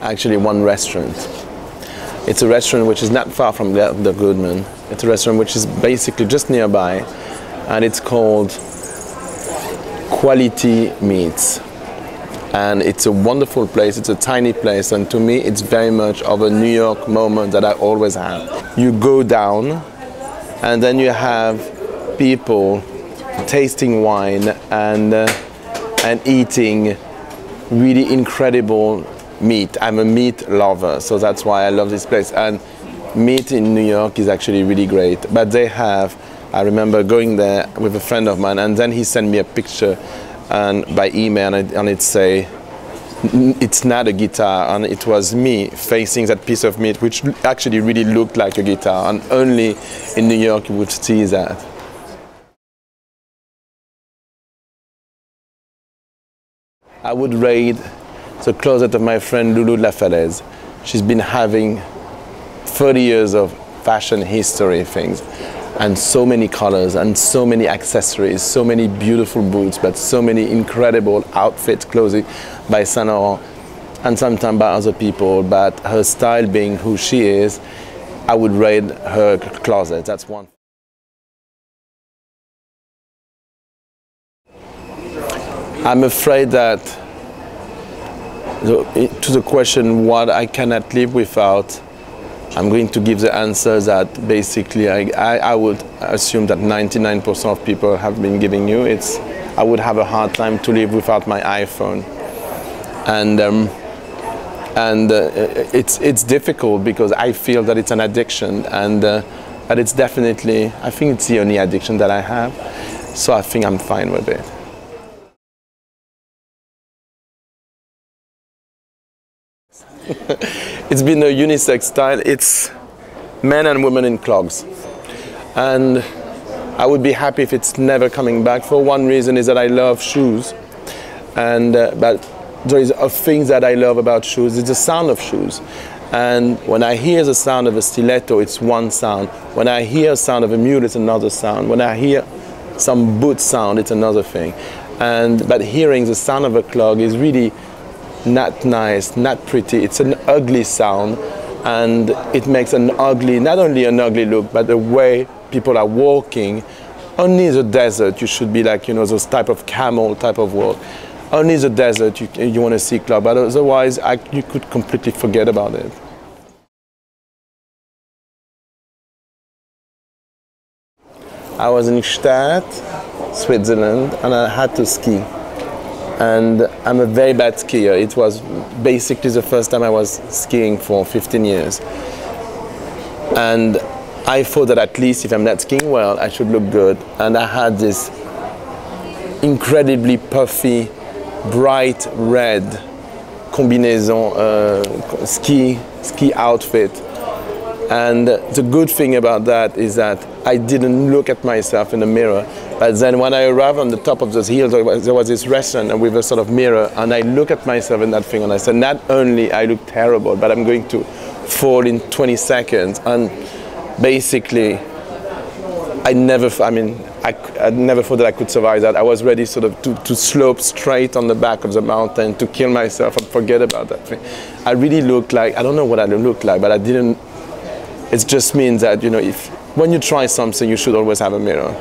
actually one restaurant. It's a restaurant which is not far from the Goodman. It's a restaurant which is basically just nearby, and it's called Quality Meats. And it's a wonderful place, it's a tiny place, and to me it's very much of a New York moment that I always have. You go down, and then you have people tasting wine and eating really incredible meat. I'm a meat lover, so that's why I love this place. And meat in New York is actually really great. But they have, I remember going there with a friend of mine, and then he sent me a picture and by email, and it say, it's not a guitar, and it was me facing that piece of meat, which actually really looked like a guitar, and only in New York you would see that. I would raid the closet of my friend Lulus. She's been having 30 years of fashion history things, and so many colors and so many accessories, so many beautiful boots, but so many incredible outfits, clothing by Saint Laurent and sometimes by other people. But her style being who she is, I would raid her closet. That's one. I'm afraid that to the question what I cannot live without, I'm going to give the answer that basically I would assume that 99% of people have been giving you. I would have a hard time to live without my iPhone, and it's difficult because I feel that it's an addiction, and but it's definitely, I think it's the only addiction that I have, so I think I'm fine with it. It's been a unisex style. It's men and women in clogs, and I would be happy if it's never coming back. For one reason is that I love shoes, and but there is a thing that I love about shoes. It's the sound of shoes, and when I hear the sound of a stiletto, it's one sound. When I hear the sound of a mule, it's another sound. When I hear some boot sound, it's another thing. But hearing the sound of a clog is really not nice, not pretty. It's an ugly sound, and it makes an ugly, not only an ugly look, but the way people are walking. Only the desert you should be like, you know, those type of camel type of walk. Only the desert you want to see clog, but otherwise you could completely forget about it. I was in Gstaad, Switzerland, and I had to ski. And I'm a very bad skier. It was basically the first time I was skiing for 15 years. And I thought that at least if I'm not skiing well, I should look good. And I had this incredibly puffy, bright red combinaison ski outfit. And the good thing about that is that I didn't look at myself in the mirror. But then when I arrived on the top of those hills, there was this restaurant with a sort of mirror, and I look at myself in that thing, and I said, not only I look terrible, but I'm going to fall in 20 seconds. And basically, I never thought that I could survive that. I was ready sort of to slope straight on the back of the mountain, to kill myself and forget about that thing. I really looked like, I don't know what I looked like, but I didn't. It just means that, you know, when you try something, you should always have a mirror.